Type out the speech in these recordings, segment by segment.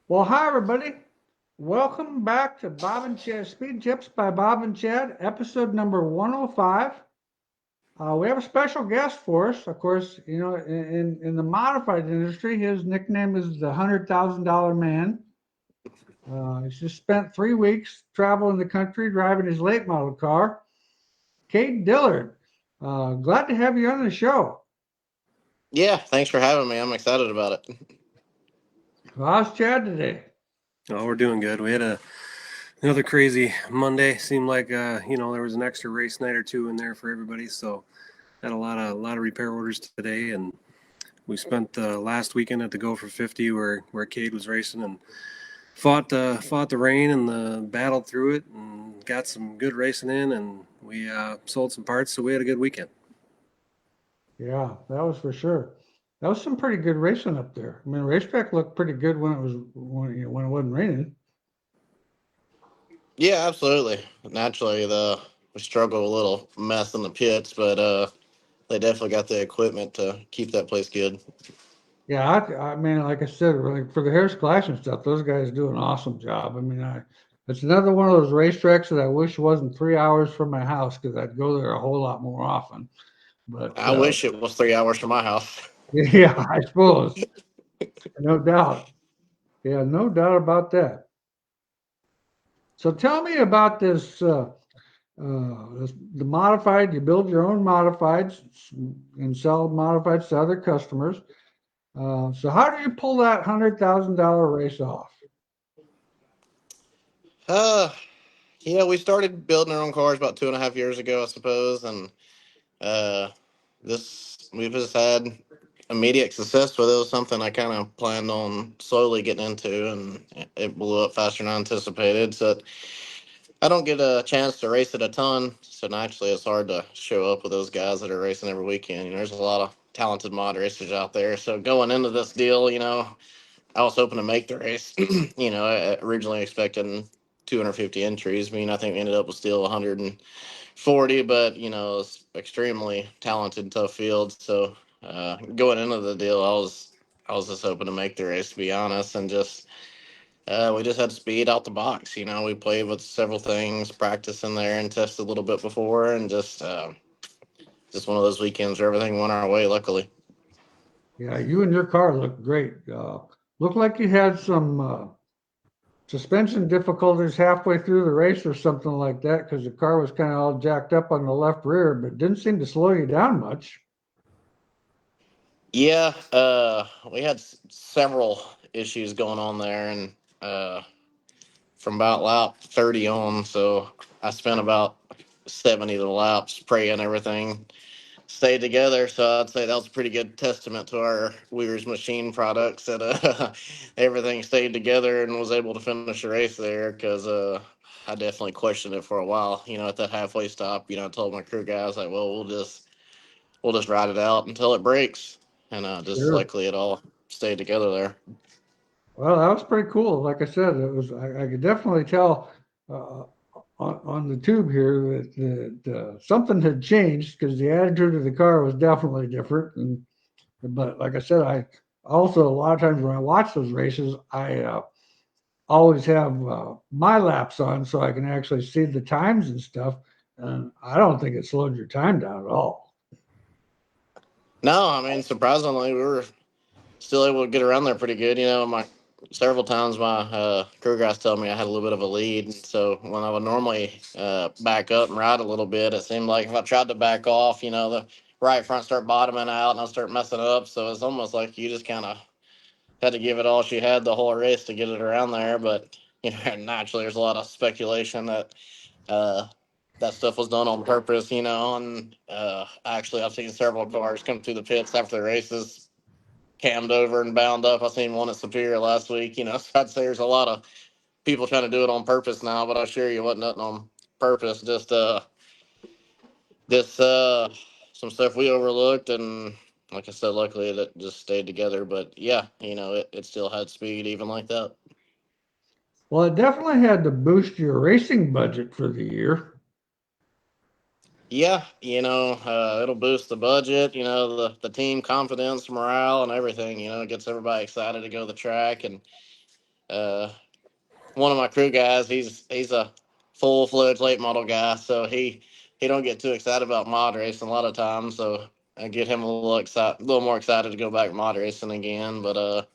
Well, hi, everybody. Welcome back to Bob and Chad Speed Tips by Bob and Chad, episode number 105. We have a special guest for us. Of course, in the modified industry, his nickname is the $100,000 man. He's just spent 3 weeks traveling the country driving his late model car. Cade Dillard, glad to have you on the show. Yeah, thanks for having me. I'm excited about it. How's Chad today? Oh, we're doing good. We had another crazy Monday. Seemed like there was an extra race night or two in there for everybody. So had a lot of repair orders today, and we spent the last weekend at the Go for 50 where Cade was racing and fought the rain and battled through it and got some good racing in, and we sold some parts. So we had a good weekend. Yeah, that was for sure. That was some pretty good racing up there. I mean, racetrack looked pretty good when it wasn't raining. Yeah, absolutely. Naturally, we struggle a little mess in the pits, but they definitely got the equipment to keep that place good. Yeah, I mean, like I said, really for the Harris Clash and stuff, those guys do an awesome job. I mean, it's another one of those racetracks that I wish wasn't 3 hours from my house because I'd go there a whole lot more often. But I wish it was 3 hours from my house. yeah, I suppose, no doubt. Yeah, no doubt about that. So tell me about the modified. You build your own modifieds and sell modifieds to other customers. So how do you pull that $100,000 race off? Uh, yeah, we started building our own cars about 2.5 years ago, I suppose, and uh, this we've just had immediate success with it. It was something I kind of planned on slowly getting into, and it blew up faster than I anticipated. So I don't get a chance to race it a ton, so naturally it's hard to show up with those guys that are racing every weekend. There's a lot of talented mod racers out there. So going into this deal, I was hoping to make the race. I originally expecting 250 entries. I think we ended up with still 140, but it's extremely talented, tough field. So going into the deal, I was just hoping to make the race, to be honest, and we just had speed out the box. We played with several things, practice in there, and tested a little bit before, and just one of those weekends where everything went our way. Luckily, Yeah, you and your car look great. Looked like you had some suspension difficulties halfway through the race or something like that because the car was kind of all jacked up on the left rear, but didn't seem to slow you down much. yeah, we had several issues going on there, and uh, from about lap 30 on, so I spent about 70 of the laps praying everything stayed together. So I'd say that was a pretty good testament to our Weir's machine products that everything stayed together and was able to finish the race there because I definitely questioned it for a while. At that halfway stop, I told my crew guys like, well, we'll just ride it out until it breaks, and just Sure. luckily it all stayed together there. Well, that was pretty cool. Like I said, I could definitely tell uh, on the tube here that something had changed because the attitude of the car was definitely different. But like I said, I also a lot of times when I watch those races, I always have my laps on so I can actually see the times and stuff. And I don't think it slowed your time down at all. No, I mean surprisingly we were still able to get around there pretty good. My several times my crew guys tell me I had a little bit of a lead. So when I would normally back up and ride a little bit, it seemed like if I tried to back off, the right front start bottoming out and I start messing up. So it's almost like you just kind of had to give it all she had the whole race to get it around there. But naturally, there's a lot of speculation that uh, that stuff was done on purpose. And actually, I've seen several cars come through the pits after the races cammed over and bound up. I seen one at Superior last week. So I'd say there's a lot of people trying to do it on purpose now, but I assure you, it wasn't nothing on purpose. Just some stuff we overlooked, and like I said, luckily it just stayed together. But yeah, it still had speed even like that. Well, it definitely had to boost your racing budget for the year. Yeah, it'll boost the budget. The team confidence, morale, and everything. It gets everybody excited to go to the track, and uh, one of my crew guys, he's a full-fledged late model guy, so he don't get too excited about mod racing a lot of times. So I get him a little more excited to go back mod racing again. But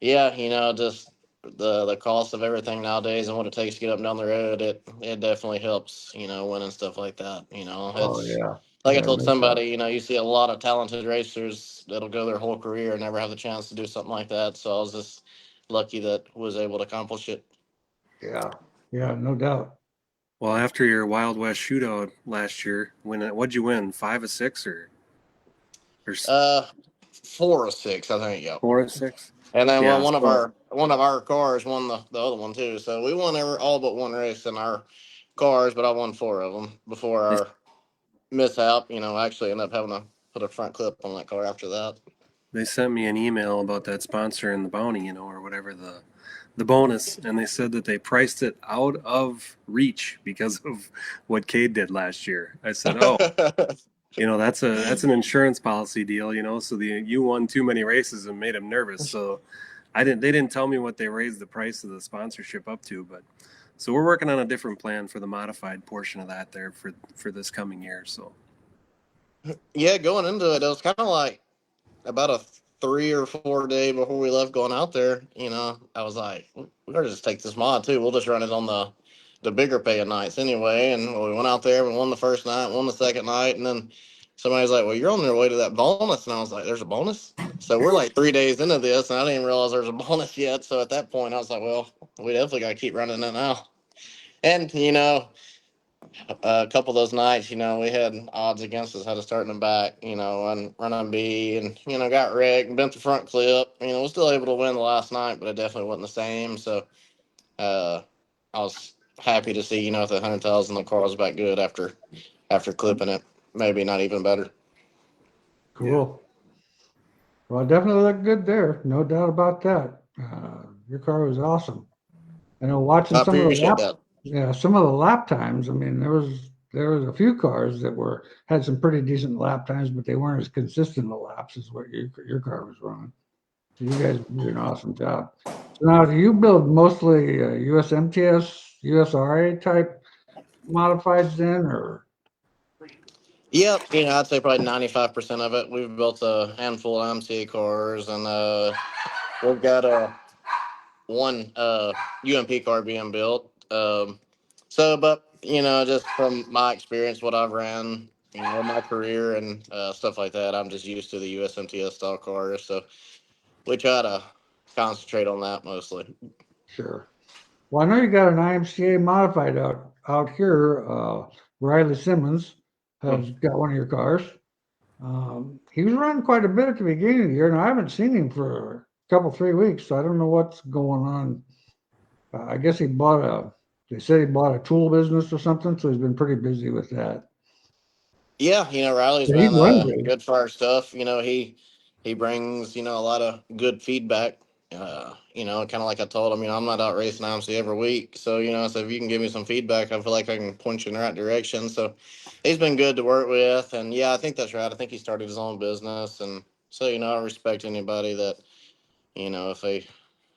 yeah, just the cost of everything nowadays and what it takes to get up and down the road, it definitely helps, winning stuff like that. Oh It's yeah, like I yeah, told no doubt. somebody, you see a lot of talented racers that'll go their whole career and never have the chance to do something like that. So I was just lucky that was able to accomplish it. Yeah, yeah, no doubt. Well, after your Wild West shootout last year, what'd you win? 5 of 6 or Uh, 4 or 6, I think. Yep. 4 of 6? And then Yeah. So one of our cars won the other one too. So we won all but one race in our cars, but I won 4 of them before they our mishap. Actually ended up having to put a front clip on that car after that. they sent me an email about that sponsor and the bounty, or whatever the bonus, and they said that they priced it out of reach because of what Cade did last year. I said, "Oh, that's an insurance policy deal, so you won too many races and made him nervous." So they didn't tell me what they raised the price of the sponsorship up to, but so we're working on a different plan for the modified portion of that there for this coming year. So Yeah, going into it was kind of like about a 3 or 4 day before we left going out there. I was like, we better just take this mod too. We'll just run it on the bigger paying nights anyway. And we went out there, we won the first night, won the second night, and then somebody's like, well, you're on your way to that bonus. And I was like, there's a bonus? So we're like 3 days into this, and I didn't even realize there's a bonus yet. So at that point, I was like, well, we definitely got to keep running it now. And, a couple of those nights, we had odds against us, had to start in the back, and run on B, and got wrecked and bent the front clip. Was still able to win the last night, but it definitely wasn't the same. So uh, I was happy to see, if the 100,000 the car was back good after clipping it, maybe not even better. yeah, Cool. Well, it definitely looked good there. No doubt about that. Your car was awesome. I know watching I appreciate that. some of the lap times. I mean, there was a few cars that had some pretty decent lap times, but they weren't as consistent the laps as what your car was running. So you guys did an awesome job. So now, do you build mostly USMTS, USRA type modifieds then, or Yep, I'd say probably 95% of it. We've built a handful of MCA cars, and we've got one UMP car being built. But just from my experience, what I've ran, my career and stuff like that, I'm just used to the USMTS style cars. So we try to concentrate on that mostly. sure? Well, I know you got an IMCA modified out here. Riley Simmons has got one of your cars. He was running quite a bit at the beginning of the year, and I haven't seen him for a couple 3 weeks, so I don't know what's going on. I guess they said he bought a tool business or something, so he's been pretty busy with that. Yeah, Riley's But he been runs good. good for our stuff. He brings a lot of good feedback. Kind of like I told him, I'm not out racing IMC every week, so so if you can give me some feedback, I feel like I can point you in the right direction. So he's been good to work with, and yeah, I think that's right. I think he started his own business, and so I respect anybody that if they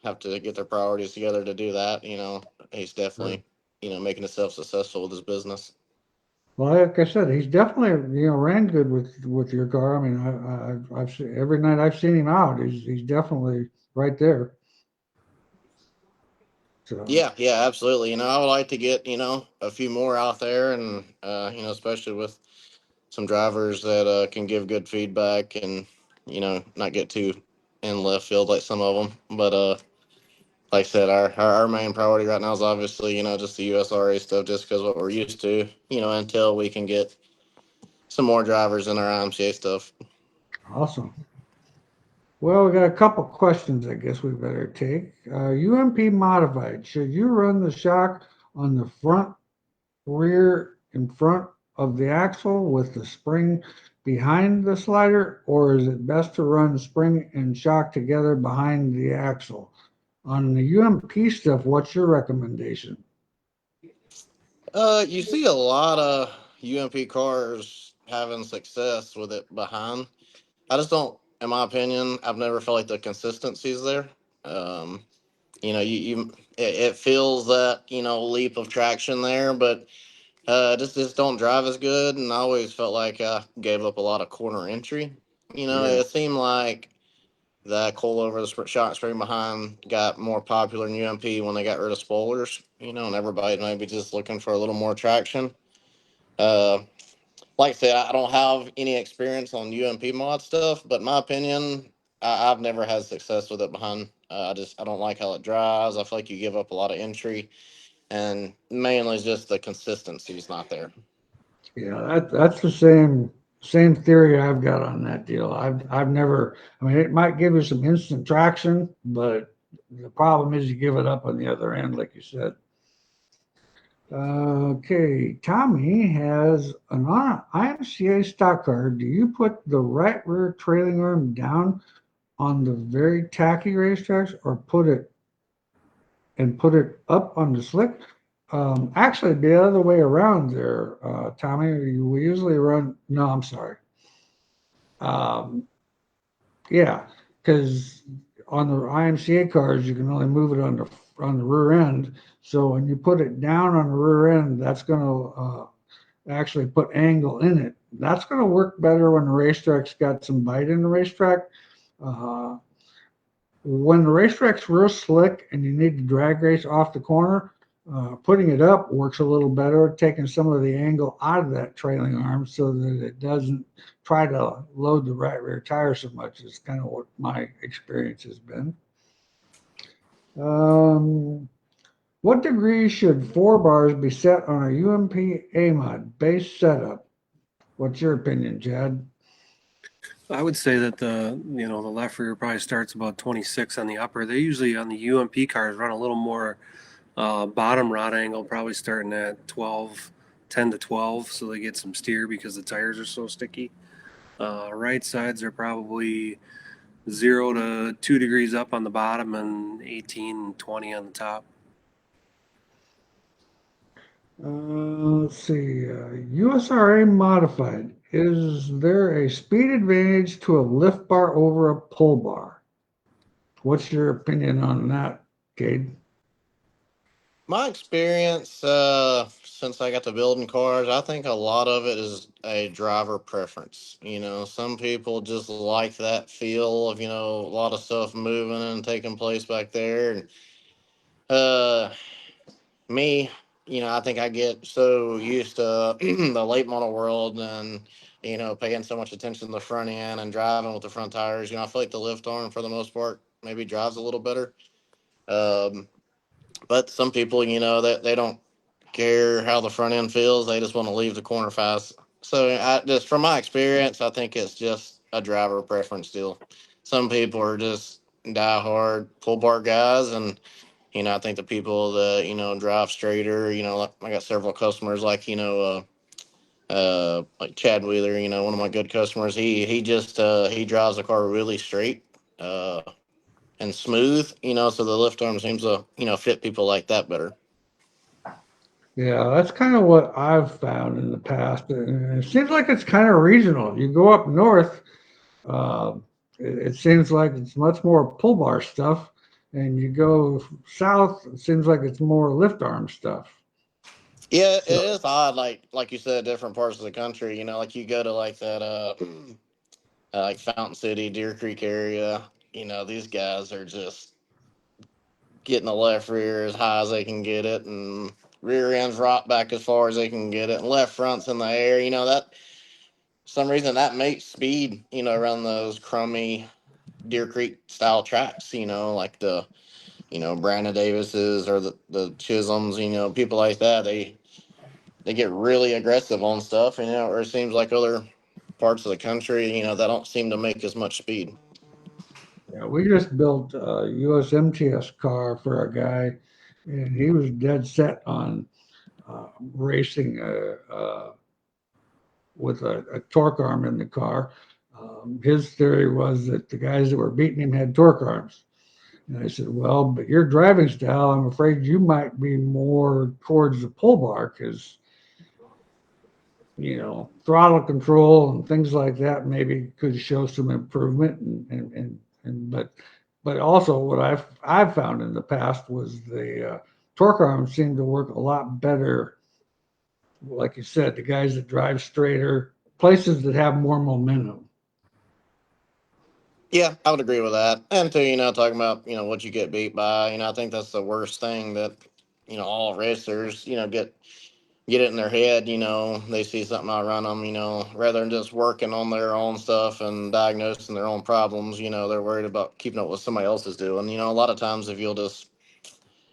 have to get their priorities together to do that. He's Sure. definitely making himself successful with his business. Well, like I said, he's definitely ran good with your car. I mean, I've seen, every night I've seen him out, he's definitely right there. So Yeah, yeah, absolutely. I would like to get, a few more out there and, especially with some drivers that can give good feedback and, not get too in left field like some of them. But like I said, our main priority right now is obviously, just the USRA stuff just because what we're used to, until we can get some more drivers in our IMCA stuff. awesome. Well, we got a couple questions I guess we better take. UMP modified. Should you run the shock on the front, rear, in front of the axle with the spring behind the slider, or is it best to run spring and shock together behind the axle? On the UMP stuff, what's your recommendation? You see a lot of UMP cars having success with it behind. I just don't, in my opinion, I've never felt like the consistency's there. Um, it feels that, leap of traction there, but just don't drive as good. And I always felt like I gave up a lot of corner entry. Yeah. It seemed like that coilover, the shot spring behind, got more popular in UMP when they got rid of spoilers, and everybody maybe just looking for a little more traction. Uh, like I said, I don't have any experience on UMP mod stuff, but in my opinion, I've never had success with it behind. I don't like how it drives. I feel like you give up a lot of entry, and mainly it's just the consistency is not there. Yeah, that's the same theory I've got on that deal. I've never. I mean, it might give you some instant traction, but the problem is you give it up on the other end, like you said. Okay, Tommy has an IMCA stock car. Do you put the right rear trailing arm down on the very tacky racetracks, or put it up on the slick? Actually, the other way around there, Tommy. We usually run. No, I'm sorry. Um, yeah, because on the IMCA cars, you can only move it on the rear end. So when you put it down on the rear end, that's going to actually put angle in it. That's going to work better when the racetrack's got some bite in the racetrack. Uh, when the racetrack's real slick and you need to drag race off the corner, putting it up works a little better, taking some of the angle out of that trailing arm so that it doesn't try to load the right rear tire so much. Is kind of what my experience has been. Um, what degree should 4 bars be set on a UMP AMOD base setup? What's your opinion, Chad? I would say that the left rear probably starts about 26 on the upper. They usually on the UMP cars run a little more bottom rod angle, probably starting at 12, 10 to 12, so they get some steer because the tires are so sticky. Right sides are probably 0 to 2 degrees up on the bottom and 18, 20 on the top. Let's see. USRA modified. Is there a speed advantage to a lift bar over a pull bar? What's your opinion on that, Cade? My experience, since I got to building cars, I think a lot of it is a driver preference. Some people just like that feel of, a lot of stuff moving and taking place back there. And uh, me, I think I get so used to the late model world and, paying so much attention to the front end and driving with the front tires. I feel like the lift arm, for the most part, maybe drives a little better. Um, but some people, that they don't care how the front end feels. They just want to leave the corner fast. So just from my experience, I think it's just a driver preference deal. Some people are just diehard pull bar guys, and I think the people that drive straighter. Like I got several customers like Chad Wheeler. One of my good customers. He just he drives the car really straight. And smooth, so the lift arm seems to, fit people like that better. Yeah, that's kind of what I've found in the past. And it seems like it's kind of regional. You go up north, uh, it seems like it's much more pull bar stuff. And you go south, it seems like it's more lift arm stuff. Yeah, it So, is odd, like you said, different parts of the country. Like you go to like that like Fountain City, Deer Creek area. These guys are just getting the left rear as high as they can get it, and rear ends right back as far as they can get it, and left fronts in the air. That some reason that makes speed. Around those crummy Deer Creek style tracks. Like the Brandon Davises or the Chisholms. People like that. They get really aggressive on stuff, or it seems like other parts of the country, that don't seem to make as much speed. yeah, we just built a USMTS car for a guy, and he was dead set on racing with a torque arm in the car. His theory was that the guys that were beating him had torque arms. And I said, well, but your driving style, I'm afraid you might be more towards the pull bar because, throttle control and things like that maybe could show some improvement. But but also what I've found in the past was the torque arms seem to work a lot better. Like you said, the guys that drive straighter, places that have more momentum. Yeah, I would agree with that. And too, talking about, what you get beat by, I think that's the worst thing that, all racers, get it in their head, they see something outrun them, rather than just working on their own stuff and diagnosing their own problems, they're worried about keeping up with what somebody else is doing. A lot of times if you'll just,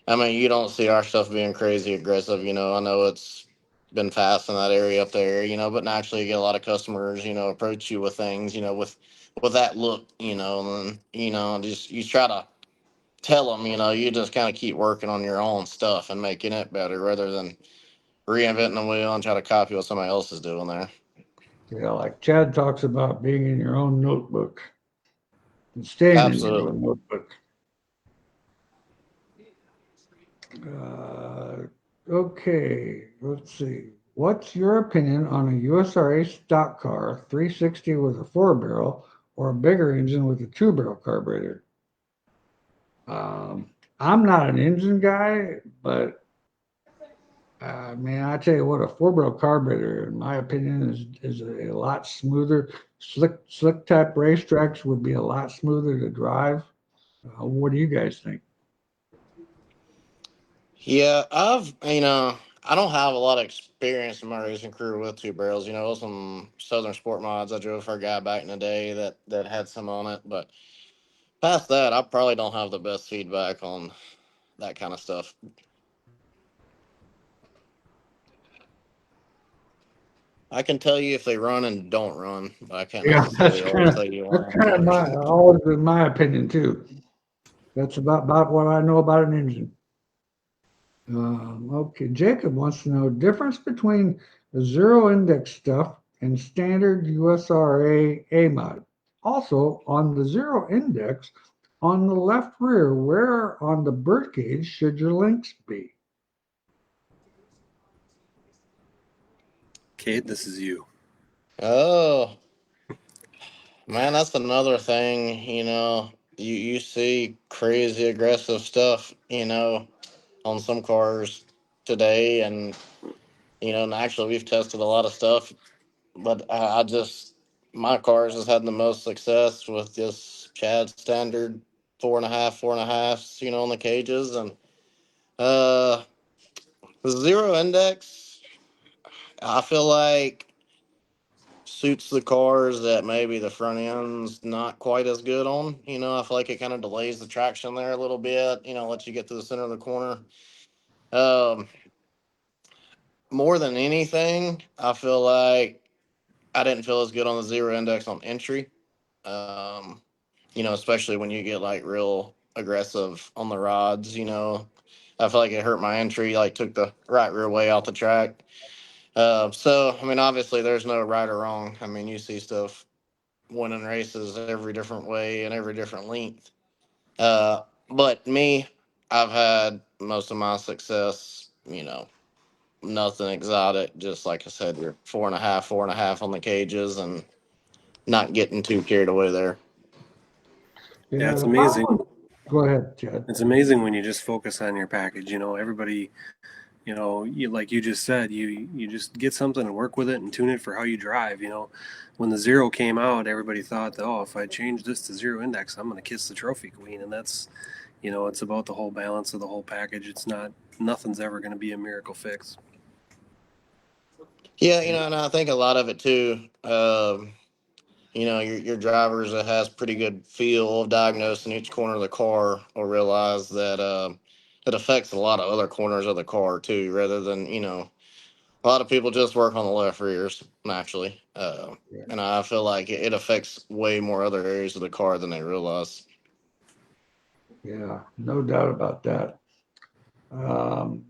I mean, you don't see our stuff being crazy aggressive, I know it's been fast in that area up there, but naturally you get a lot of customers, approach you with things, with that look, and, just, you try to tell them, you just kind of keep working on your own stuff and making it better rather than reinventing the wheel and try to copy what somebody else is doing there. Yeah, like Chad talks about being in your own notebook and staying in your Absolutely. own notebook. Uh, okay, let's see. What's your opinion on a USRA stock car 360 with a 4 barrel or a bigger engine with a 2 barrel carburetor? Um, I'm not an engine guy, but man, I tell you what, a 4 barrel carburetor, in my opinion, is a lot smoother. Slick type racetracks would be a lot smoother to drive. What do you guys think? Yeah, I don't have a lot of experience in my racing career with two barrels. It was some Southern Sport mods I drove for a guy back in the day that had some on it. But past that, I probably don't have the best feedback on that kind of stuff. I can tell you if they run and don't run, but I can't Yeah, necessarily always tell you why. my always been my opinion too. That's about what I know about an engine. Okay, Jacob wants to know difference between the zero index stuff and standard USRA A mod. Also, on the zero index, on the left rear, where on the bird cage should your links be? Cade, this is you. Oh, man, that's another thing, you see crazy aggressive stuff, on some cars today. And, naturally, we've tested a lot of stuff, but my cars has had the most success with just Chad standard 4.5, 4.5s, on the cages. And uh, the zero index, I feel like suits the cars that maybe the front end's not quite as good on. I feel like it kind of delays the traction there a little bit, lets you get to the center of the corner. Um, More than anything, I feel like I didn't feel as good on the zero index on entry. Um, Especially when you get like real aggressive on the rods, I feel like it hurt my entry, like took the right rear way out the track. So, I mean, obviously there's no right or wrong. I mean, you see stuff winning races every different way and every different length. But me, I've had most of my success, nothing exotic. Just like I said, you're 4.5, 4.5 on the cages and not getting too carried away there. Yeah, Yeah, it's the amazing. problem. Go ahead, Chad. It's amazing when you just focus on your package. Everybody, like you just said, you just get something and work with it and tune it for how you drive. When the zero came out, everybody thought, oh, if I change this to zero index, I'm going to kiss the trophy queen. And that's, it's about the whole balance of the whole package. It's not, nothing's ever going to be a miracle fix. Yeah, and I think a lot of it too. Your drivers that has pretty good feel of diagnosing each corner of the car will realize that it affects a lot of other corners of the car too, rather than a lot of people just work on the left rears naturally, Yeah, and I feel like it affects way more other areas of the car than they realize. yeah, no doubt about that. Um,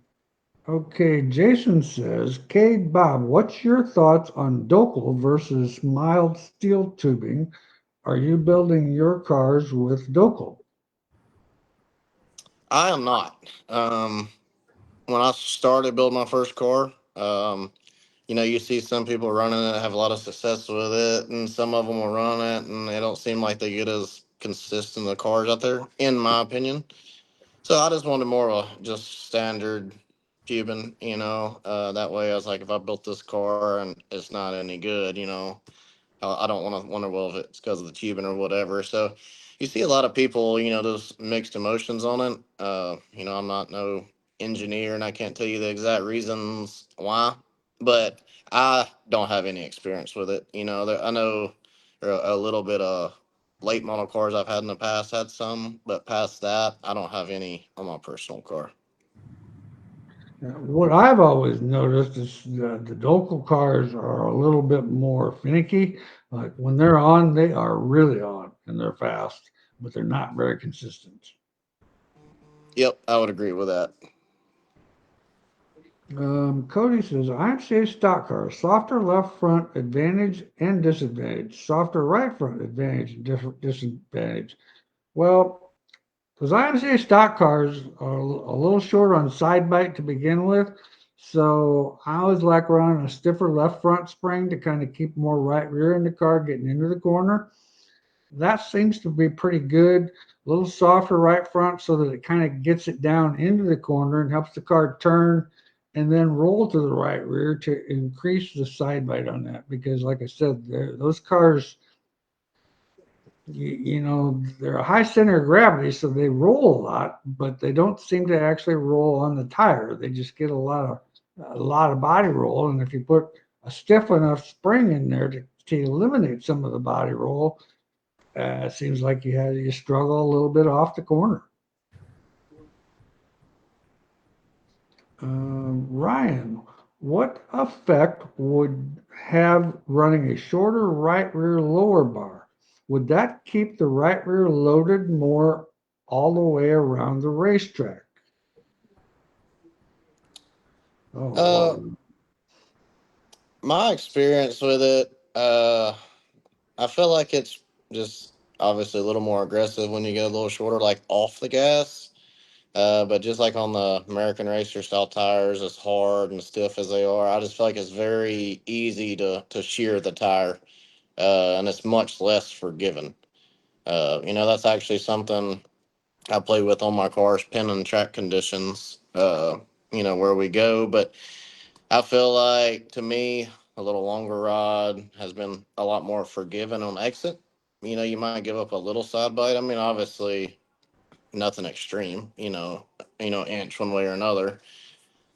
Okay, Jason says, Cade Bob, what's your thoughts on Docal versus mild steel tubing? Are you building your cars with Docal? I am not. When I started building my first car, you see some people running it, have a lot of success with it, and some of them will run it, and they don't seem like they get as consistent of cars out there, in my opinion. So I just wanted more of a just standard Cuban, that way I was like, if I built this car and it's not any good, I don't want to wonder, well, if it's because of the tubing or whatever. So you see a lot of people, those mixed emotions on it. I'm not no engineer and I can't tell you the exact reasons why, but I don't have any experience with it. I know a little bit of late model cars I've had in the past had some, but past that, I don't have any on my personal car. What I've always noticed is the local cars are a little bit more finicky. Like when they're on, they are really on and they're fast, but they're not very consistent. Yep, I would agree with that. Cody says, IMCA stock cars, softer left front advantage and disadvantage, softer right front advantage and disadvantage. Well, those IMCA stock cars are a little short on side bite to begin with. So I always like running a stiffer left front spring to kind of keep more right rear in the car getting into the corner. That seems to be pretty good. A little softer right front so that it kind of gets it down into the corner and helps the car turn and then roll to the right rear to increase the side bite on that. Because, like I said, those cars, they're a high center of gravity, so they roll a lot, but they don't seem to actually roll on the tire. They just get a lot of body roll. And if you put a stiff enough spring in there to eliminate some of the body roll, it seems like you struggle a little bit off the corner. Ryan, what effect would have running a shorter right rear lower bar? Would that keep the right rear loaded more all the way around the racetrack? Oh, Uh, wow. my experience with it, I feel like it's just obviously a little more aggressive when you get a little shorter, like off the gas. But just like on the American Racer style tires, as hard and stiff as they are, I just feel like it's very easy to shear the tire, and it's much less forgiving. That's actually something I play with on my cars, pin and track conditions, where we go. But I feel like to me, a little longer rod has been a lot more forgiving on exit. You might give up a little side bite. I mean, obviously nothing extreme, inch one way or another.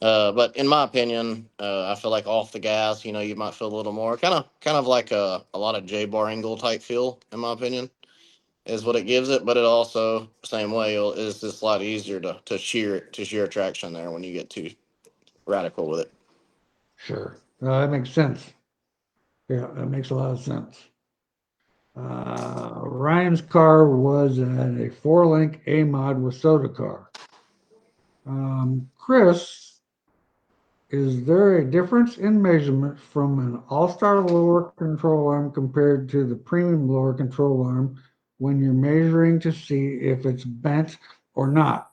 But in my opinion, I feel like off the gas, you might feel a little more kind of like a lot of J bar angle type feel, in my opinion, is what it gives it. But it also, same way, is just a lot easier to shear traction there when you get too radical with it. Sure. That makes sense. Yeah, that makes a lot of sense. Ryan's car was at a 4-link A mod with soda car. Chris, is there a difference in measurement from an all-star lower control arm compared to the premium lower control arm when you're measuring to see if it's bent or not?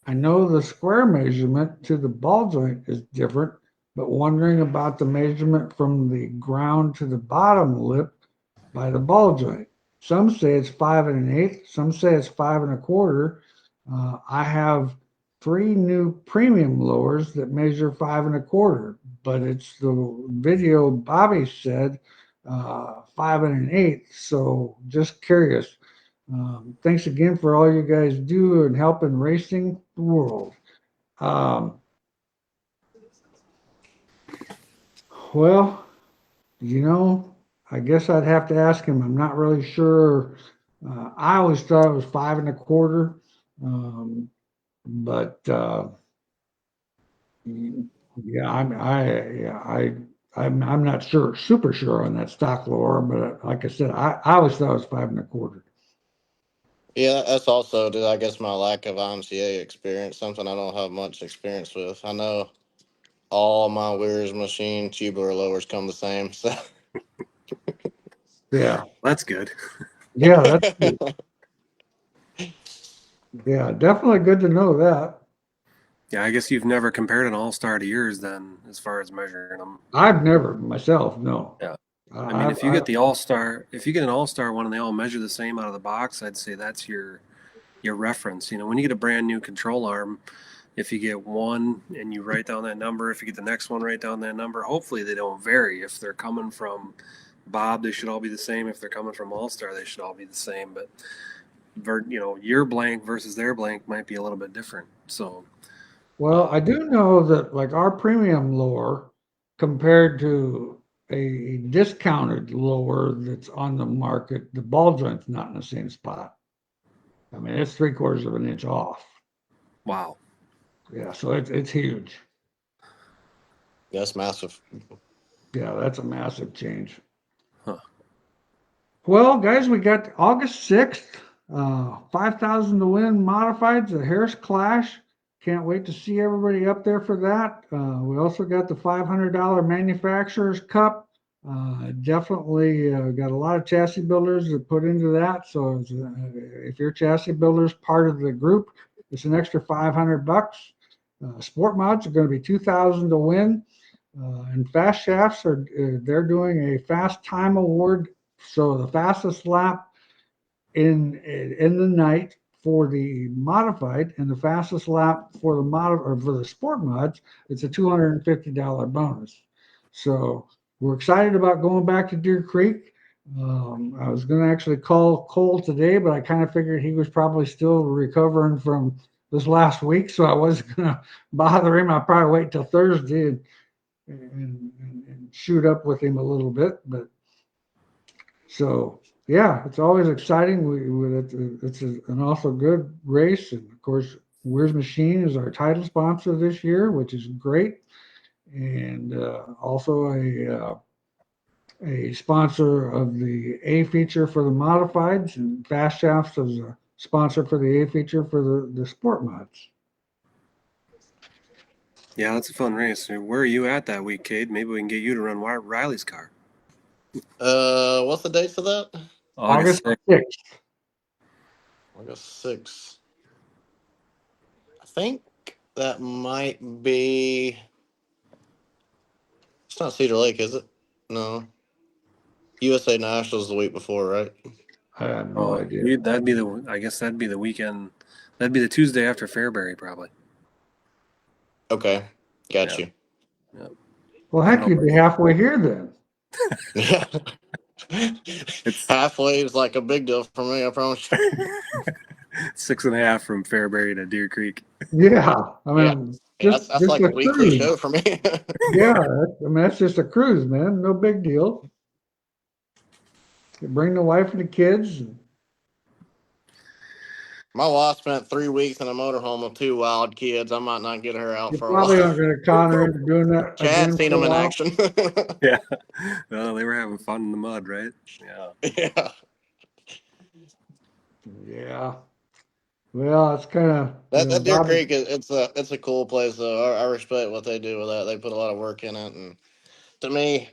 I know the square measurement to the ball joint is different, but wondering about the measurement from the ground to the bottom lip by the ball joint. Some say it's 5 1/8, some say it's 5 1/4. I have 3 new premium lowers that measure 5 1/4, but it's the video Bobby said 5 1/8. So just curious. Thanks again for all you guys do and helping racing the world. Um, well, I guess I'd have to ask him. I'm not really sure. I always thought it was 5 1/4, but yeah, I'm not sure, super sure on that stock lower. But like I said, I always thought it was 5 1/4. Yeah, that's also, I guess, my lack of IMCA experience, something I don't have much experience with. I know all my Weir's machine tubular lowers come the same. So Yeah, That's good. yeah, yeah, definitely good to know that. Yeah, I guess you've never compared an all-star to yours then, as far as measuring them. I've never myself, no. Yeah. I mean, if you get the all-star, if you get an all-star one and they all measure the same out of the box, I'd say that's your reference. You know, when you get a brand new control arm, if you get one and you write down that number, if you get the next one, write down that number. Hopefully they don't vary. If they're coming from Bob, they should all be the same. If they're coming from All-Star, they should all be the same. But you know, your blank versus their blank might be a little bit different. So, well, I do know that like our premium lower compared to a discounted lower that's on the market, the ball joint's not in the same spot. I mean, it's 3/4 of an inch off. wow. Yeah, so it's huge. That's massive. Yeah, that's a massive change. Huh. Well, guys, we got August 6th, 5,000 to win modifieds, the Harris Clash. Can't wait to see everybody up there for that. We also got the $500 Manufacturers Cup. Definitely got a lot of chassis builders that put into that. So if your chassis builder is part of the group, it's an extra $500. Sport mods are going to be 2,000 to win. And fast shafts are they're doing a fast time award. So the fastest lap in the night for the modified and the fastest lap for the sport mods, it's a $250 bonus. So we're excited about going back to Deer Creek. I was going to actually call Cole today, but I kind of figured he was probably still recovering from this last week, so I wasn't going to bother him. I'll probably wait till Thursday and shoot up with him a little bit. But so yeah, it's always exciting. It's an also good race, and of course, Weir's Machine is our title sponsor this year, which is great, and also a sponsor of the A feature for the modifieds, and Fast Shafts is a sponsor for the A feature for the sport mods. Yeah, that's a fun race. Where are you at that week, Cade? Maybe we can get you to run Riley's car. What's the date for that? August 6th. 6th. August 6th. I think that might be. It's not Cedar Lake, is it? No. USA Nationals the week before, right? I have no idea. That'd be I guess that'd be the weekend. That'd be the Tuesday after Fairbury, probably. Okay. Got you. Yeah. Well, heck, you'd be halfway here then. Yeah. Halfway is like a big deal for me, I promise you. 6.5 from Fairbury to Deer Creek. Yeah, I mean, that's like a weekly cruise. show for me. Yeah, I mean, that's just a cruise, man. No big deal. You bring the wife and the kids. My wife spent 3 weeks in a motorhome with 2 wild kids. I might not get her out You for a probably while. aren't going to con her into doing that. Chad's seen them in action. Yeah. Well, they were having fun in the mud, right? Yeah. Yeah. Yeah. Well, it's kind of That Deer Creek it's a cool place though. I respect what they do with that. They put a lot of work in it, and to me,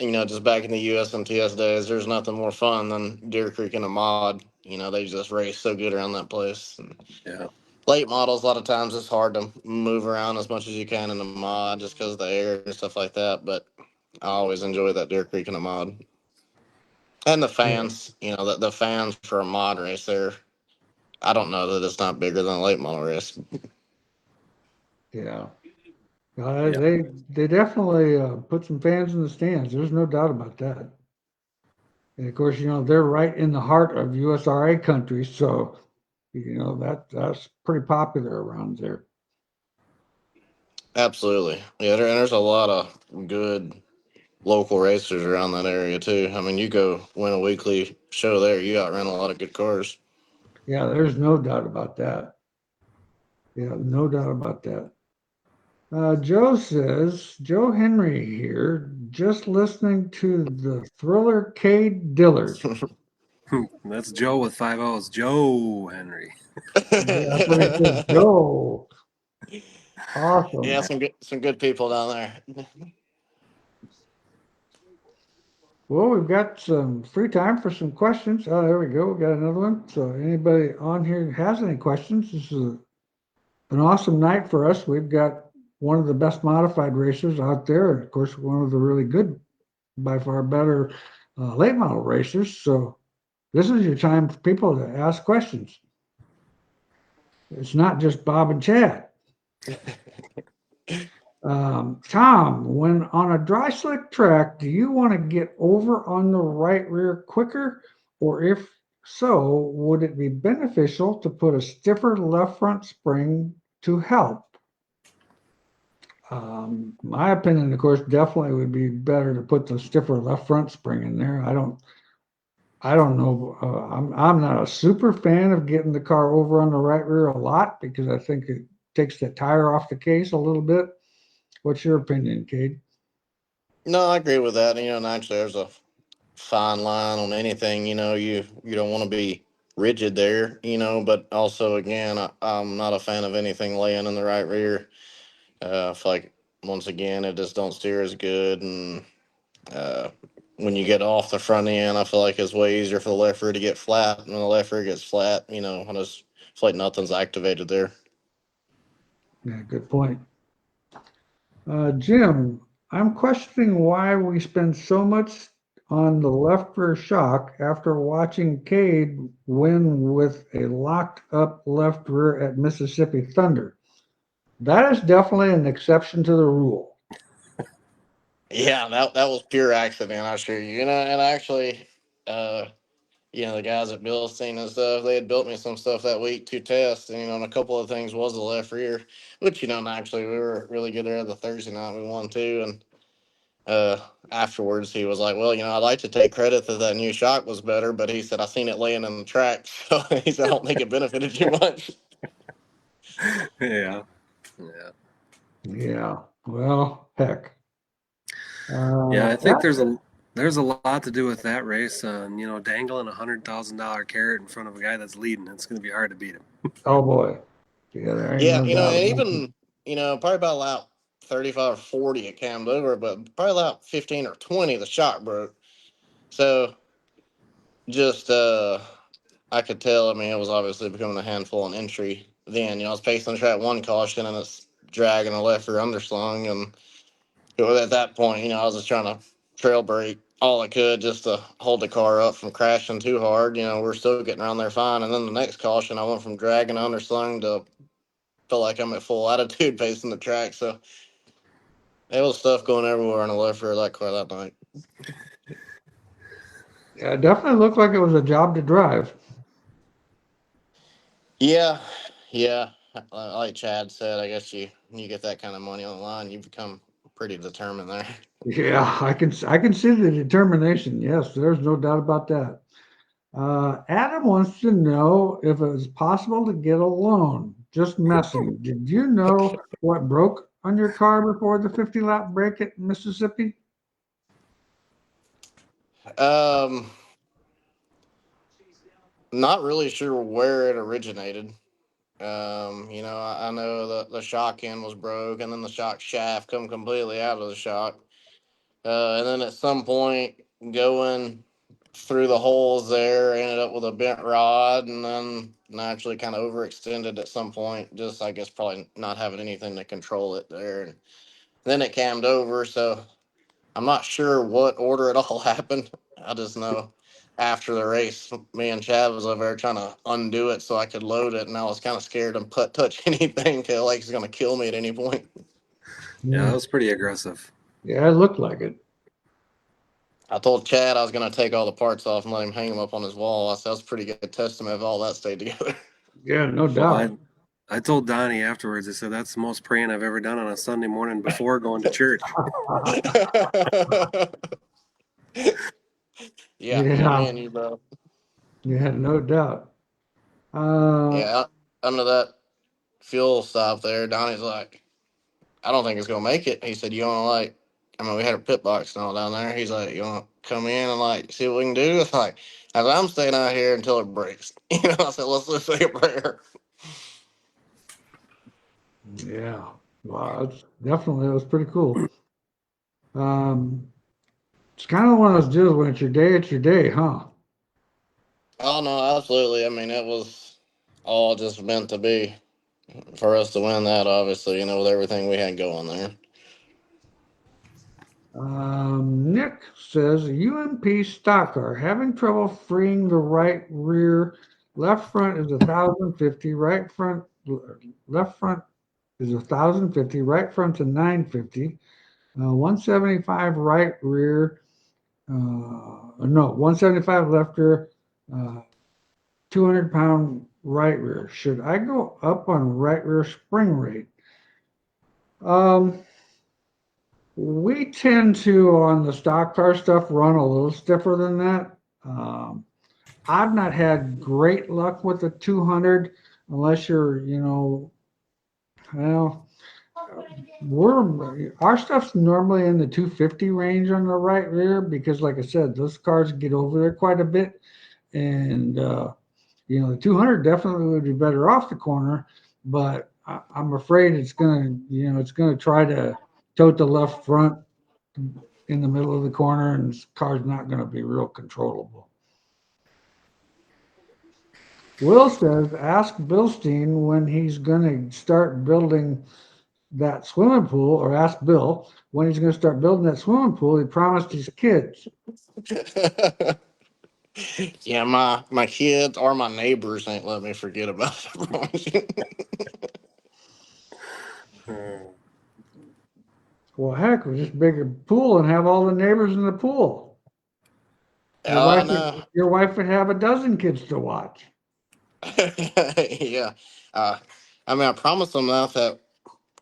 just back in the USMTS days, there's nothing more fun than Deer Creek in a mod. They just race so good around that place. And Yeah. late models, a lot of times it's hard to move around as much as you can in a mod just because of the air and stuff like that. But I always enjoy that Deer Creek in a mod. And the fans, the fans for a mod race there. I don't know that it's not bigger than a late model race. Yeah. They definitely put some fans in the stands. There's no doubt about that. And of course, they're right in the heart of USRA country, so that's pretty popular around there. Absolutely. Yeah, there's a lot of good local racers around that area too. I mean, you go win a weekly show there, you outrun a lot of good cars. Yeah, there's no doubt about that. Yeah, no doubt about that. Joe Henry here, just listening to the thriller Cade Dillard. That's Joe with 5 O's. Joe Henry. That's what it says, Joe. Awesome. Yeah, some good people down there. Well, we've got some free time for some questions. Oh, there we go. We got another one. So anybody on here has any questions, this is an awesome night for us. We've got one of the best modified racers out there, and of course, one of the really good by far better late model racers. So this is your time for people to ask questions. It's not just Bob and Chad. Tom, when on a dry slick track, do you want to get over on the right rear quicker? Or if so, would it be beneficial to put a stiffer left front spring to help? My opinion, of course, definitely would be better to put the stiffer left front spring in there. I don't know. I'm not a super fan of getting the car over on the right rear a lot because I think it takes the tire off the case a little bit. What's your opinion, Cade? No, I agree with that. And actually, there's a fine line on anything. You don't want to be rigid there. But also, again, I'm not a fan of anything laying in the right rear. I feel like once again, it just don't steer as good, and uh, when you get off the front end, I feel like it's way easier for the left rear to get flat. And when the left rear gets flat, I just feel like nothing's activated there. Yeah, good point. Jim, I'm questioning why we spend so much on the left rear shock after watching Cade win with a locked up left rear at Mississippi Thunder. That is definitely an exception to the rule. Yeah, that was pure accident, I assure you. And actually, uh, the guys at Bilstein and stuff, they had built me some stuff that week to test, and a couple of things was the left rear, which and actually we were really good there the Thursday night. We won too, and afterwards he was like, "Well, I'd like to take credit that new shock was better, but he said I seen it laying in the track, so he said I don't think it benefited you much." Yeah. Yeah. Yeah, well, heck. Yeah, I think That, there's a lot to do with that race. Dangling $100,000 carrot in front of a guy that's leading, it's going to be hard to beat him. oh boy. Yeah, there ain't Yeah, no doubt and about it. even probably about lap 35 or 40 it came over, but probably lap 15 or 20 the shock broke. So just I could tell. I mean, it was obviously becoming a handful on entry. Then I was pacing the track one caution and it's dragging a left rear underslung, and it was at that point, I was just trying to trail brake all I could just to hold the car up from crashing too hard. We're still getting around there fine, and then the next caution, I went from dragging underslung to felt like I'm at full attitude pacing the track. So there was stuff going everywhere on the left rear of that car that night. Yeah, it definitely looked like it was a job to drive. Yeah, yeah. Like Chad said, I guess you get that kind of money on the line, you become pretty determined there. Yeah, I can see the determination. Yes, there's no doubt about that. Adam wants to know if it was possible to get a loan. Just messing. Did you know what broke on your car before the 50 lap break at Mississippi? Um, Not really sure where it originated. I know the shock end was broke, and then the shock shaft come completely out of the shock. And then at some point, going through the holes there, ended up with a bent rod, and then naturally kind of overextended at some point. Just I guess probably not having anything to control it there, and then it cammed over. So I'm not sure what order it all happened. I just know after the race, me and Chad was over there trying to undo it so I could load it, and I was kind of scared to touch anything because like it's gonna kill me at any point. Yeah, that Hmm. was pretty aggressive. Yeah, it looked like it. I told Chad I was gonna take all the parts off and let him hang them up on his wall. I said that's a pretty good testament if all that stayed together. Yeah, no Well, doubt. I told Donnie afterwards, I said, that's the most praying I've ever done on a Sunday morning before going to church. Yeah, me Yeah, and you, bro. yeah, no doubt. Uh, Yeah, under that fuel stop there, Donnie's like, I don't think it's gonna make it. He said, "You want to we had a pit box and all down there." He's like, "You want to come in and see what we can do?" It's like, as I'm staying out here until it breaks. I said, "Let's say a prayer." yeah, wow, it was pretty cool. Um, it's kind of one of those deals when it's your day, huh? Oh no, absolutely. I mean, it was all just meant to be for us to win that. Obviously, with everything we had going there. Nick says UMP stock car having trouble freeing the right rear. Left front is 1,050. Left front is 1,050. Right front's a 950. 175 right rear. No, 175 left rear. 200-pound right rear. Should I go up on right rear spring rate? Um, we tend to, on the stock car stuff, run a little stiffer than that. I've not had great luck with the 200 unless you're, well, our stuff's normally in the 250 range on the right rear because, like I said, those cars get over there quite a bit. And, the 200 definitely would be better off the corner, but I'm afraid it's going to try to tote the left front in the middle of the corner, and this car's not going to be real controllable. Will says, ask Bilstein when he's going to start building that swimming pool, or ask Bill when he's going to start building that swimming pool he promised his kids. Yeah, my kids or my neighbors ain't let me forget about it. Well, heck, we just make a pool and have all the neighbors in the pool. Your Oh, wife, no. your wife would have a dozen kids to watch. Yeah. I mean, I promised them that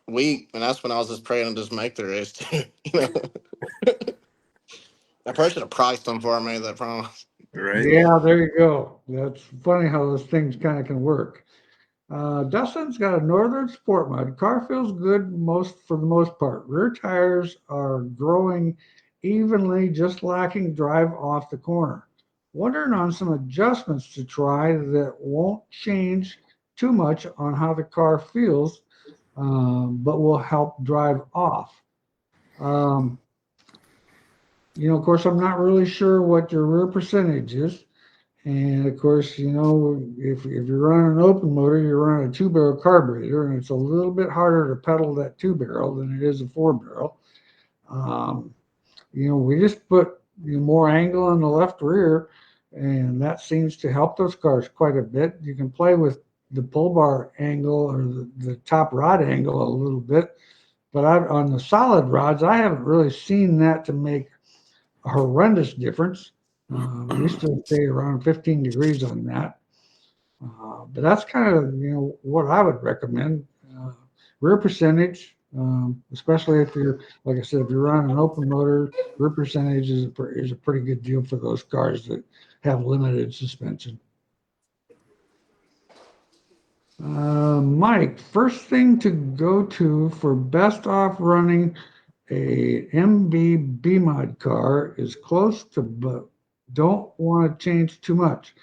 week, and that's when I was just praying to just make the race too. I probably should have priced them before I made that promise. Right. Yeah, there you go. That's funny how those things kind of can work. Dustin's got a Northern Sport Mod. Car feels good for the most part. Rear tires are growing evenly, just lacking drive off the corner. Wondering on some adjustments to try that won't change too much on how the car feels, but will help drive off. Um, of course, I'm not really sure what your rear percentage is. And of course, if you're running an open motor, you're running a 2-barrel carburetor, and it's a little bit harder to pedal that 2-barrel than it is a 4-barrel. We just put more angle on the left rear, and that seems to help those cars quite a bit. You can play with the pull bar angle or the top rod angle a little bit, but on the solid rods, I haven't really seen that to make a horrendous difference. We used to stay around 15 degrees on that. But that's kind of, what I would recommend. Rear percentage, especially if you're, like I said, if you're running an open motor, rear percentage is a pretty good deal for those cars that have limited suspension. Mike, first thing to go to for best off running a MB B-Mod car is close to, but don't want to change too much.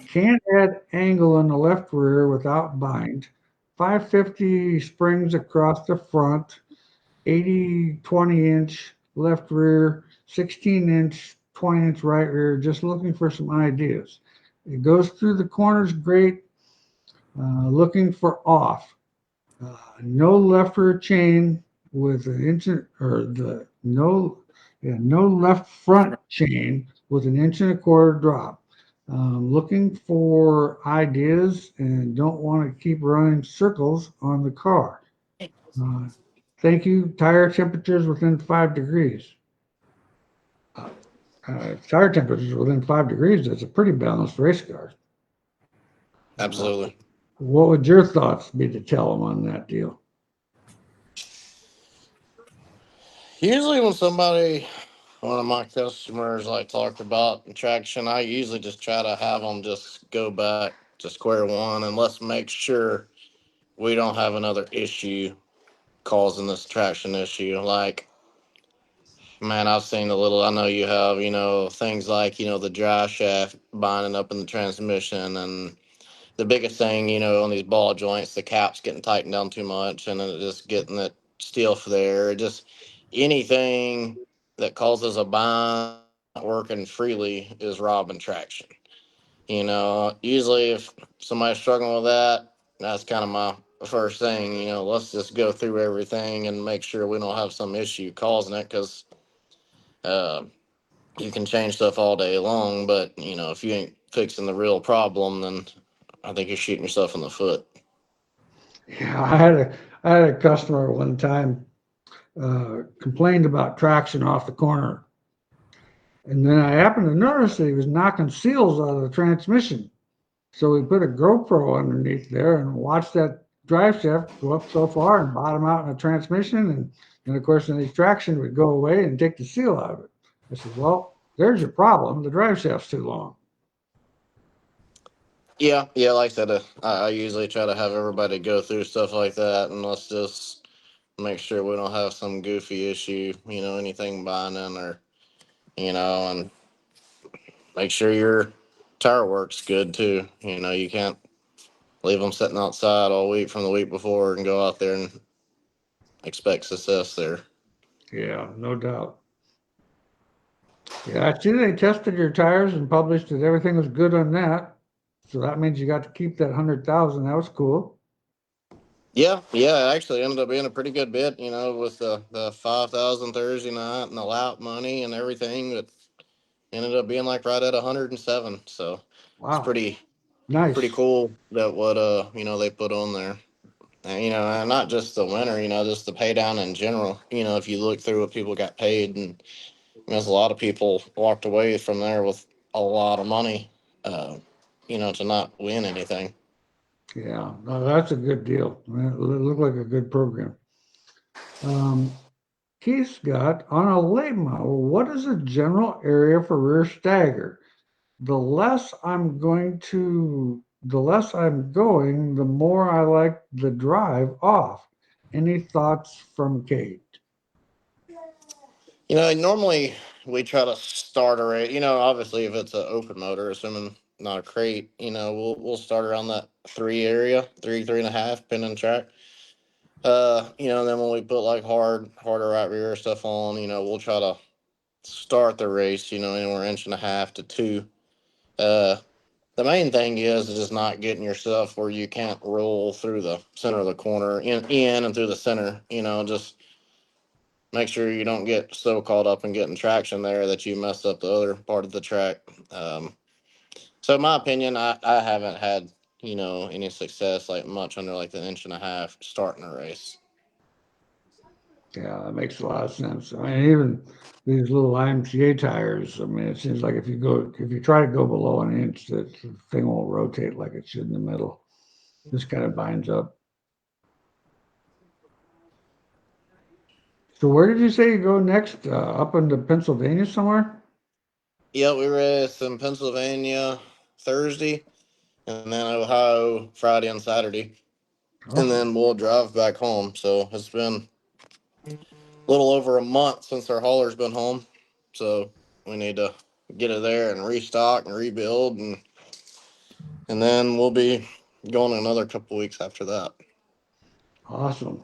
Can't add angle on the left rear without bind. 550 springs across the front, 80 20-inch left rear, 16-inch, 20-inch right rear. Just looking for some ideas. It goes through the corners great. Looking for off. No left rear chain with an inch or the no left front chain with an 1.25 drop. Looking for ideas and don't want to keep running circles on the car. Thank you. Tire temperatures within 5 degrees. Tire temperatures within 5 degrees. That's a pretty balanced race car. Absolutely. What would your thoughts be to tell them on that deal? Usually one of my customers talked about traction, I usually just try to have them just go back to square one and let's make sure we don't have another issue causing this traction issue. Man, I've seen I know you have, things like, the drive shaft binding up in the transmission, and the biggest thing, on these ball joints, the cap's getting tightened down too much and then it just getting it stiff there. Just anything that causes a bind not working freely is robbing traction. Usually if somebody's struggling with that, that's kind of my first thing. Let's just go through everything and make sure we don't have some issue causing it, because Uh, you can change stuff all day long, but if you ain't fixing the real problem, then I think you're shooting yourself in the foot. Yeah, I had a customer one time complained about traction off the corner. And then I happened to notice that he was knocking seals out of the transmission. So we put a GoPro underneath there and watched that drive shaft go up so far and bottom out in the transmission. And of course, the traction would go away and take the seal out of it. I said, well, there's your problem. The drive shaft's too long. Yeah, like I said, I usually try to have everybody go through stuff like that, and let's just make sure we don't have some goofy issue, anything binding or, and make sure your tire works good too. You can't leave them sitting outside all week from the week before and go out there and expect success there. Yeah, no doubt. Yeah, I see they tested your tires and published that everything was good on that. So that means you got to keep that 100,000. That was cool. Yeah, it actually ended up being a pretty good bit, with the 5,000 Thursday night and the lap money and everything. It ended up being like right at 107. So it's Wow, pretty nice. cool that what they put on there. And, and not just the winter, just the pay down in general. If you look through what people got paid, and there's a lot of people walked away from there with a lot of money, to not win anything. Yeah, no, that's a good deal. It looked like a good program. Um, Keith's got on a late model, what is the general area for rear stagger? The less I'm going, the more I like the drive off. Any thoughts from Cade? Normally we try to start a rate. Obviously if it's an open motor, assuming not a crate, we'll start around that three and a half, pin and track. And then when we put like harder right rear stuff on, we'll try to start the race, anywhere inch and a half to two. Uh, the main thing is just not getting yourself where you can't roll through the center of the corner in and through the center. Just make sure you don't get so caught up in getting traction there that you mess up the other part of the track. So in my opinion, I haven't had any success like much under like the inch and a half starting a race. Yeah, that makes a lot of sense. I mean, even these little IMCA tires, I mean, it seems like if you try to go below an inch, that the thing won't rotate like it should in the middle. Just kind of binds up. So where did you say you go next? Up into Pennsylvania somewhere? Yeah, we raced in Pennsylvania Thursday, and then Ohio Friday and Saturday, and Oh, then we'll drive back home. So it's been a little over a month since our hauler's been home, so we need to get it there and restock and rebuild, and then we'll be going another couple weeks after that. awesome.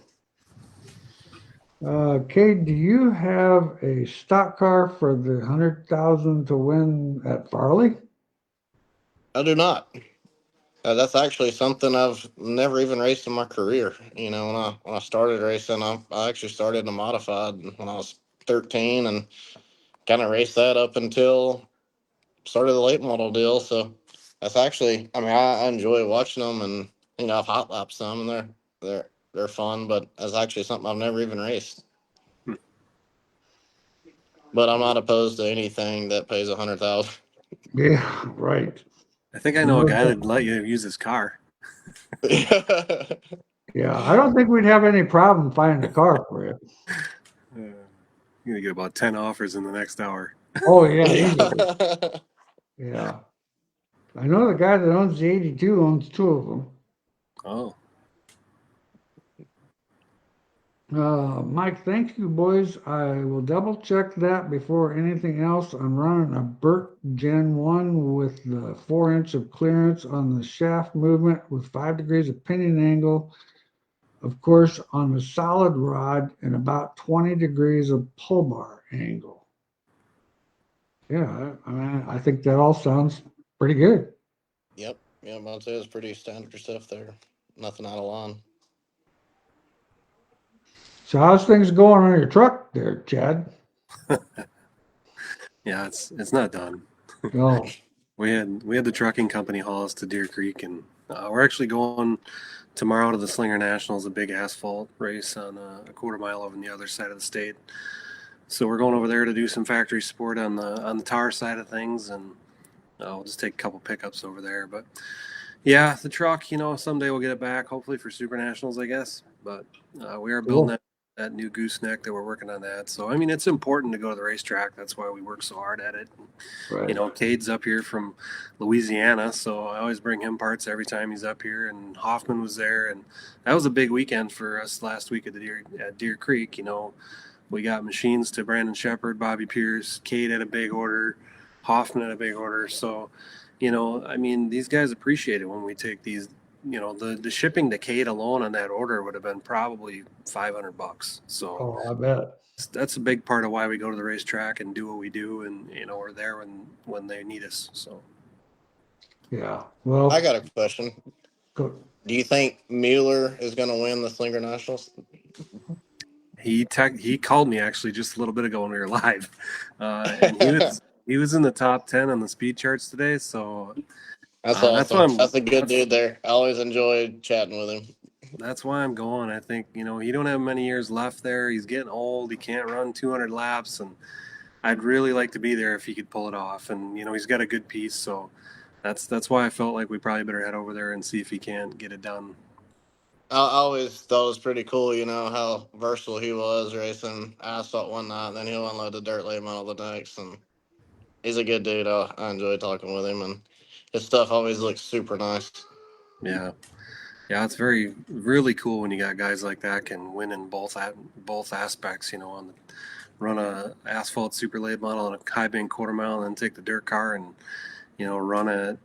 Kate, do you have a stock car for the 100,000 to win at Farley? I do not. That's actually something I've never even raced in my career. When I started racing, I actually started in a modified when I was 13 and kind of raced that up until started the late model deal. So that's actually, I mean, I enjoy watching them, and I've hot lapped some, and they're fun. But that's actually something I've never even raced. But I'm not opposed to anything that pays 100,000. Yeah, right. I think I know a guy that'd let you use his car. Yeah, I don't think we'd have any problem finding a car for you. You're gonna get about 10 offers in the next hour. Oh yeah, easily. Yeah. I know the guy that owns the 82 owns two of them. Oh, Mike, thank you, boys. I will double check that before anything else. I'm running a Burt Gen 1 with the 4 inch of clearance on the shaft movement with 5 degrees of pinion angle, of course, on the solid rod, and about 20 degrees of pull bar angle. Yeah, I mean, I think that all sounds pretty good. Yep. Yeah, I'd say it's pretty standard stuff there. Nothing out of line. So how's things going on your truck there, Chad? Yeah, it's not done. No. We had the trucking company haul us to Deer Creek, and we're actually going tomorrow to the Slinger Nationals, a big asphalt race on a quarter mile over on the other side of the state. So we're going over there to do some factory support on the tar side of things, and we'll just take a couple pickups over there. But yeah, the truck, someday we'll get it back, hopefully for Super Nationals, I guess. But we are building Cool. that new gooseneck that we're working on that. So I mean, it's important to go to the racetrack. That's why we work so hard at it. Right. Cade's up here from Louisiana, so I always bring him parts every time he's up here. And Hoffman was there, and that was a big weekend for us last week at Deer Creek. We got machines to Brandon Shepard, Bobby Pierce, Cade had a big order, Hoffman had a big order. So, I mean, these guys appreciate it when we take these. The shipping to Cade alone on that order would have been probably $500. So Oh, I bet. that's a big part of why we go to the racetrack and do what we do, and we're there when they need us. So Yeah. I Well, got a question. go, Do you think Mueller is going to win the Slinger Nationals? he called me actually just a little bit ago when we were live, and he was in the top 10 on the speed charts today. So That's that's why awesome. That's a good dude there. I always enjoyed chatting with him. that's why I'm going. I think he don't have many years left there. He's getting old. He can't run 200 laps, and I'd really like to be there if he could pull it off. And he's got a good piece, so that's why I felt like we probably better head over there and see if he can't get it done. I always thought it was pretty cool, how versatile he was racing asphalt one night, and then he'll unload the dirt late model the next. And he's a good dude. I enjoy talking with him, and his stuff always looks super nice. Yeah. Yeah, it's really cool when you got guys like that can win in both aspects. Run a asphalt super late model on a high bank quarter mile, and then take the dirt car and run a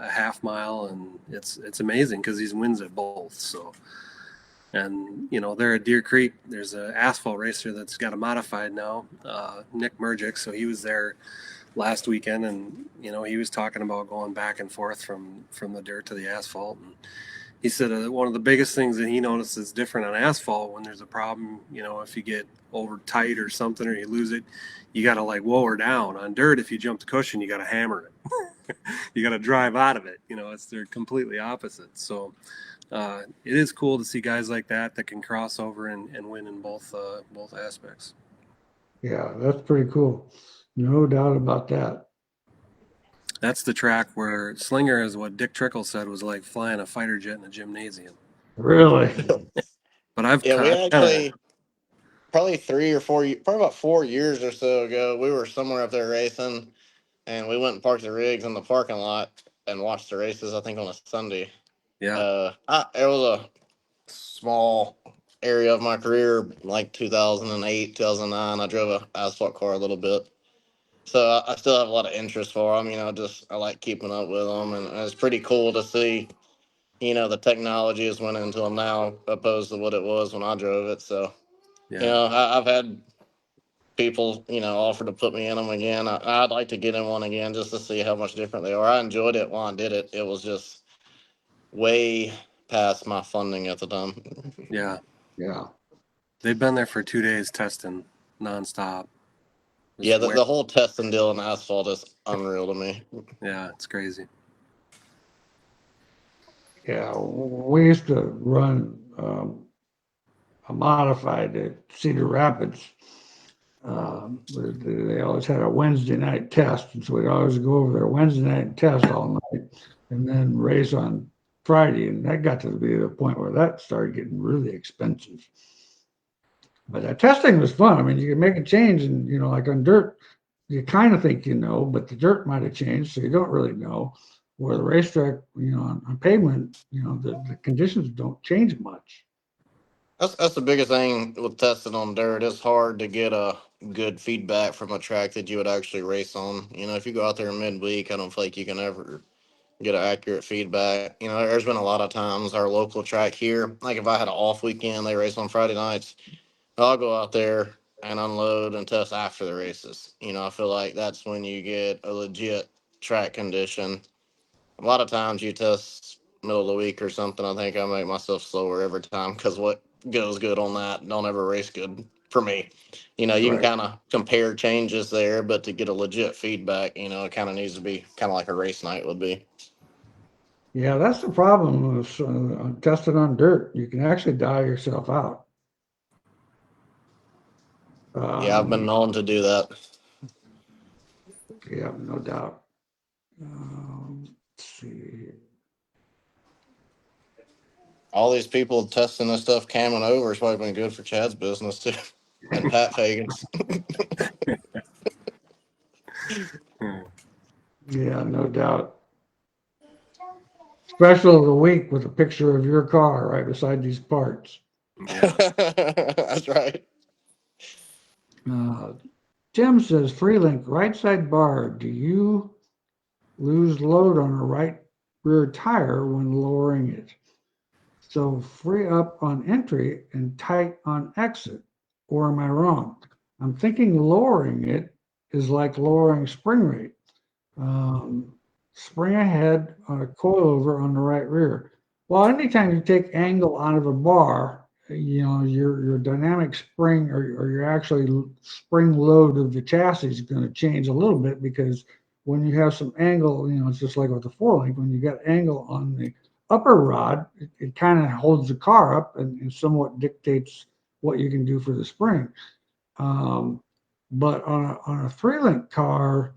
half mile, and it's amazing because he wins at both. So, and there at Deer Creek, there's an asphalt racer that's got a modified now, Nick Murgic. So he was there last weekend, and he was talking about going back and forth from the dirt to the asphalt. And he said one of the biggest things that he notices different on asphalt when there's a problem, if you get over tight or something or you lose it, you got to like whoa her down. On dirt, if you jump the cushion, you got to hammer it. You got to drive out of it. They're completely opposite. So it is cool to see guys like that can cross over and win in both aspects. yeah, that's pretty cool. No doubt about that. That's the track where Slinger is what Dick Trickle said was like flying a fighter jet in a gymnasium. Really? But I've Yeah, we kind of actually probably probably about 4 years or so ago, we were somewhere up there racing, and we went and parked the rigs in the parking lot and watched the races. I think on a Sunday. yeah. It was a small area of my career, like 2008, 2009. I drove a asphalt car a little bit, so I still have a lot of interest for them. I like keeping up with them, and it's pretty cool to see. The technology has went into them now, opposed to what it was when I drove it. So, Yeah. I've had people, offer to put me in them again. I'd like to get in one again just to see how much different they are. I enjoyed it while I did it. It was just way past my funding at the time. Yeah. Yeah. They've been there for 2 days testing nonstop. Yeah, Just wear, the whole testing deal in asphalt is unreal to me. yeah, it's crazy. Yeah. We used to run a modified at Cedar Rapids. They always had a Wednesday night test, and so we'd always go over there Wednesday night and test all night, and then race on Friday. And that got to be the point where that started getting really expensive. But that testing was fun. I mean, you can make a change, and like on dirt, you kind of think but the dirt might have changed, so you don't really know. Where the racetrack, on pavement, the conditions don't change much. That's the biggest thing with testing on dirt. It's hard to get a good feedback from a track that you would actually race on. If you go out there midweek, I don't feel like you can ever get accurate feedback. There's been a lot of times our local track here, like if I had an off weekend, they race on Friday nights, I'll go out there and unload and test after the races. I feel like that's when you get a legit track condition. A lot of times you test middle of the week or something. I think I make myself slower every time because what goes good on that don't ever race good for me. You know, you can Right. kind of compare changes there, but to get a legit feedback, you know, it kind of needs to be kind of like a race night would be. Yeah, that's the problem with testing on dirt. You can actually die yourself out. Yeah, I've been Um, known to do that. yeah, no doubt. Let's see. All these people testing this stuff camming over has probably been good for Chad's business too, and Pat Fagan's. Yeah, no doubt. Special of the week with a picture of your car right beside these parts. Yeah. That's right. Uh, Tim says, Freelink, right side bar, do you lose load on a right rear tire when lowering it? So free up on entry and tight on exit. Or am I wrong? I'm thinking lowering it is like lowering spring rate. Um, Spring ahead on a coilover on the right rear. Well, anytime you take angle out of a bar, you know, your dynamic spring or your actually spring load of the chassis is going to change a little bit, because when you have some angle, you know, it's just like with the four link, when you got angle on the upper rod, it kind of holds the car up and somewhat dictates what you can do for the spring. But on a three link car,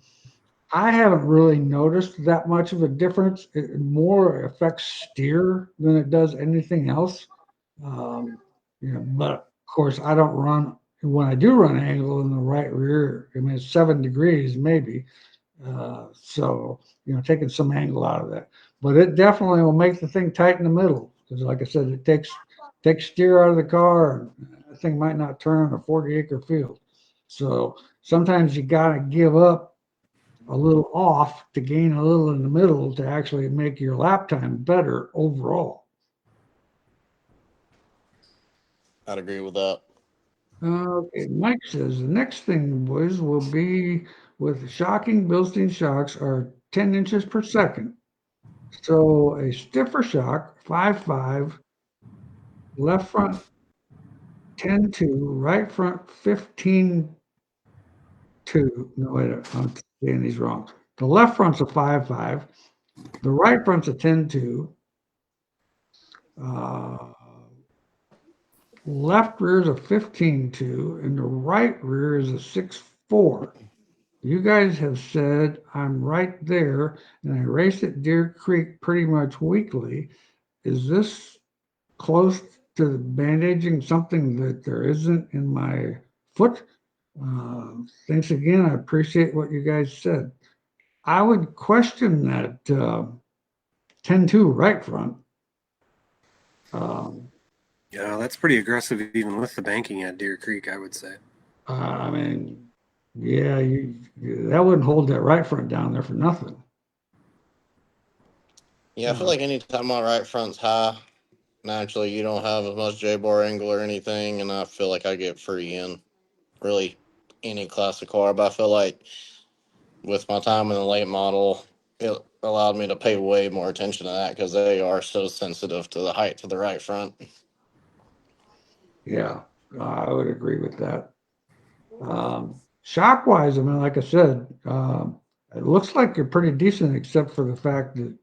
I haven't really noticed that much of a difference. It more affects steer than it does anything else. Um, but of course, I don't run when I do run angle in the right rear. I mean, it's 7 degrees maybe. So, taking some angle out of that, but it definitely will make the thing tight in the middle. Because, like I said, it takes steer out of the car, and that thing might not turn on a 40-acre field. So sometimes you got to give up a little off to gain a little in the middle to actually make your lap time better overall. I'd agree with that. Okay, Mike says the next thing, boys, will be with shocking. Bilstein shocks are 10 inches per second. So a stiffer shock, 5.5, left front 10.2, right front 15.2. No, wait, I'm saying these wrong. The left front's a 5.5, the right front's a 10.2. Left rear is a 15.2 and the right rear is a 6.4. You guys have said I'm right there, and I race at Deer Creek pretty much weekly. Is this close to bandaging something that there isn't in my foot? Thanks again. I appreciate what you guys said. I would question that 10.2 right front. Yeah, that's pretty aggressive, even with the banking at Deer Creek, I would say. I mean, yeah, that wouldn't hold that right front down there for nothing. Yeah, I feel like anytime my right front's high, naturally you don't have as much J-bar angle or anything, and I feel like I get free in really any classic car. But I feel like with my time in the late model, it allowed me to pay way more attention to that because they are so sensitive to the height to the right front. Yeah, I would agree with that. Shock wise, I mean, like I said, it looks like you're pretty decent, except for the fact that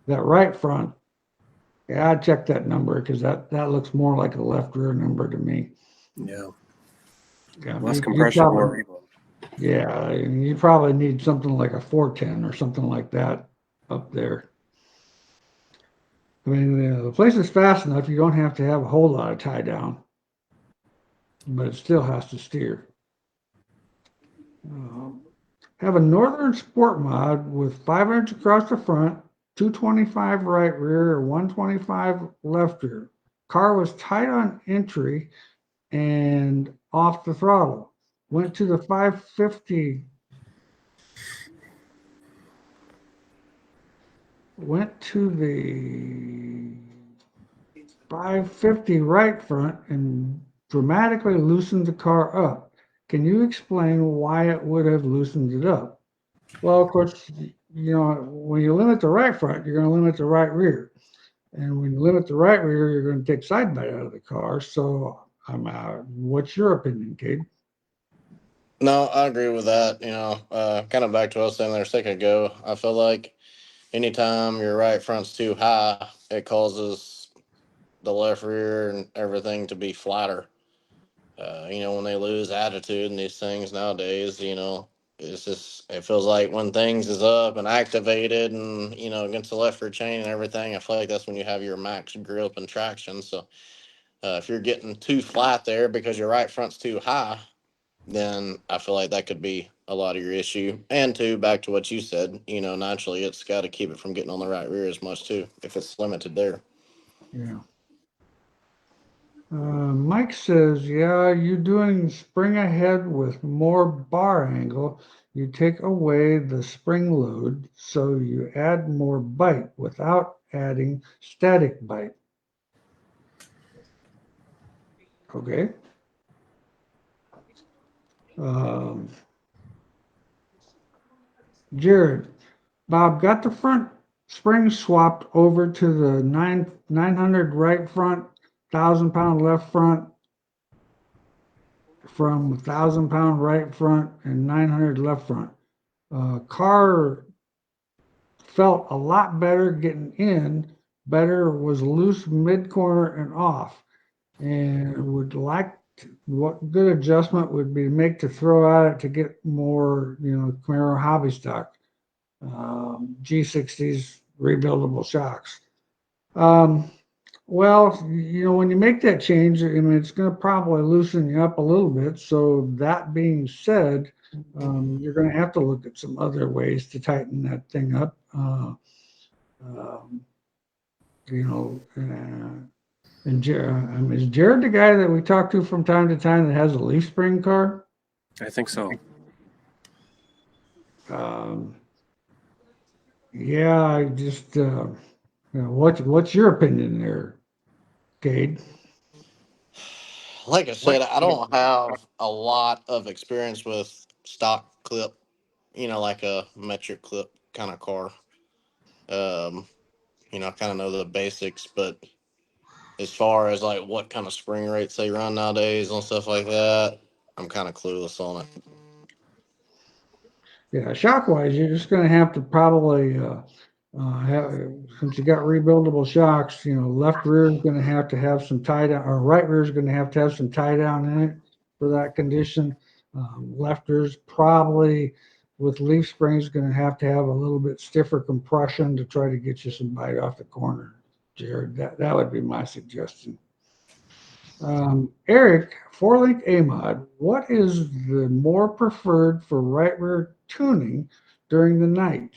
that right front. Yeah, I'd check that number because that looks more like a left rear number to me. Yeah. Yeah, Less you compression, more reload. yeah, you probably need something like a 410 or something like that up there. I mean, the place is fast enough, you don't have to have a whole lot of tie down, but it still has to steer. Have a Northern Sport mod with 5 inch across the front, 225 right rear, 125 left rear. Car was tight on entry and off the throttle. Went to the 550. Went to the 550 right front and dramatically loosened the car up. Can you explain why it would have loosened it up? Well, of course, when you limit the right front, you're going to limit the right rear. And when you limit the right rear, you're going to take side bite out of the car. So What's your opinion, Cade? No, I agree with that. Kind of back to what I was saying there a second ago. I feel like anytime your right front's too high, it causes the left rear and everything to be flatter. When they lose attitude in these things nowadays, it feels like when things is up and activated and, against the left rear chain and everything, I feel like that's when you have your max grip and traction. So if you're getting too flat there because your right front's too high, then I feel like that could be a lot of your issue. And two, back to what you said, naturally it's got to keep it from getting on the right rear as much too, if it's limited there. Yeah. Mike says, yeah, you're doing spring ahead with more bar angle. You take away the spring load, so you add more bite without adding static bite. Okay. Um, Jared, Bob got the front spring swapped over to the 900 right front, 1,000-pound left front from 1,000-pound right front and 900 left front. Car felt a lot better getting in, better was loose mid corner and off, and would like what good adjustment would be to make to throw at it to get more, Camaro hobby stock, G60s, rebuildable shocks. Well, when you make that change, I mean, it's going to probably loosen you up a little bit. So that being said, you're going to have to look at some other ways to tighten that thing up. Um, and is Jared the guy that we talk to from time to time that has a leaf spring car? I think so. Yeah, I just, what's your opinion there, Cade? Like I said, I don't have a lot of experience with stock clip, like a metric clip kind of car. I kind of know the basics, but as far as like what kind of spring rates they run nowadays and stuff like that, I'm kind of clueless on it. Yeah, shock wise, you're just going to have to probably since you got rebuildable shocks, left rear is going to have some tie down, or right rear is going to have some tie down in it for that condition. Left rear is probably with leaf springs going to have a little bit stiffer compression to try to get you some bite off the corner, Jared. That would be my suggestion. Eric, 4-link AMOD, what is the more preferred for right rear tuning during the night?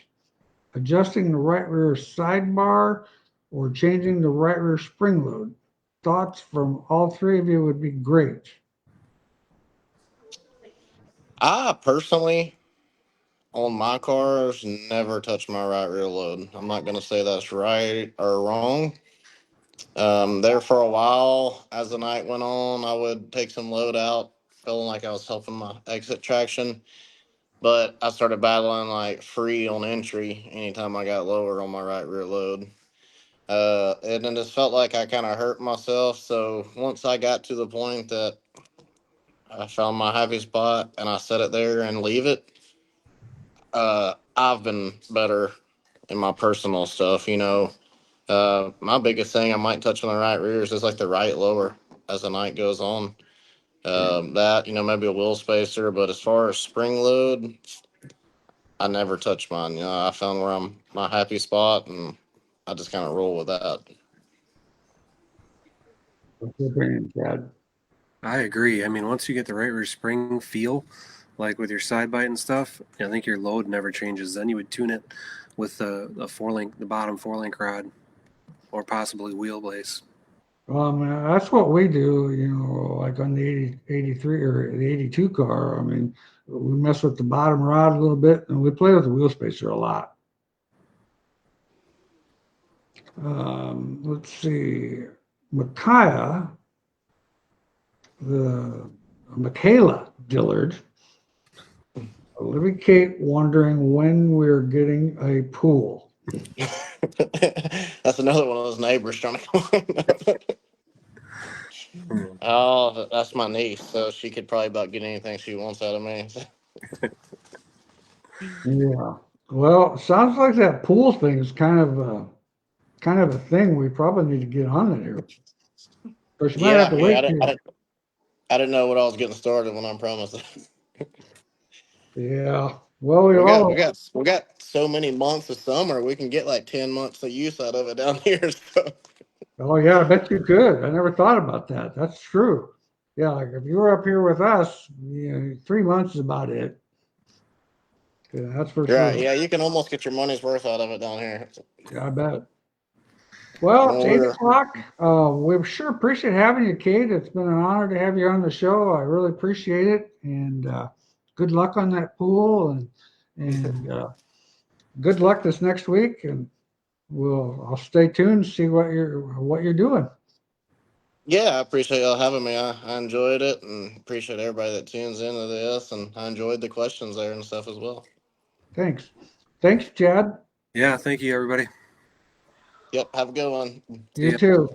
Adjusting the right rear sidebar or changing the right rear spring load? Thoughts from all three of you would be great. I personally, on my cars, never touch my right rear load. I'm not going to say that's right or wrong. There for a while, as the night went on, I would take some load out, feeling like I was helping my exit traction. But I started battling like free on entry anytime I got lower on my right rear load. And then just felt like I kind of hurt myself. So once I got to the point that I found my happy spot and I set it there and leave it, I've been better in my personal stuff. My biggest thing I might touch on the right rear is just like the right lower as the night goes on. That, maybe a wheel spacer, but as far as spring load, I never touch mine. I found where I'm my happy spot and I just kind of roll with that. What's your opinion, Brad? I agree. I mean, once you get the right rear spring feel, like with your side bite and stuff, I think your load never changes. Then you would tune it with the bottom 4-link rod, or possibly wheelbase. That's what we do, like on the 83 or the 82 car. I mean, we mess with the bottom rod a little bit and we play with the wheel spacer a lot. Let's see. Michaela Dillard. Libby Kate wondering when we're getting a pool. That's another one of those neighbors trying to come. Oh, that's my niece, so she could probably about get anything she wants out of me. Yeah. Well, sounds like that pool thing is kind of a thing. We probably need to get on it here. Of course, you might have Yeah, to yeah. wait till. I didn't know what I was getting started when I promised. Yeah. Well, we we got all. we got we got so many months of summer. We can get like 10 months of use out of it down here. So. Oh yeah, I bet you could. I never thought about that. That's true. Yeah, like if you were up here with us, 3 months is about it. Yeah, that's for Right. sure. Yeah, you can almost get your money's worth out of it down here. Yeah, I bet. Well, When it's we eight were, o'clock. We sure appreciate having you, Kate. It's been an honor to have you on the show. I really appreciate it, and good luck on that pool, and good luck this next week. And I'll stay tuned, see what you're doing. yeah, I appreciate y'all having me. I enjoyed it and appreciate everybody that tunes into this. And I enjoyed the questions there and stuff as well. Thanks. Thanks, Chad. Yeah, thank you, everybody. Yep. Have a good one. See You ya. too.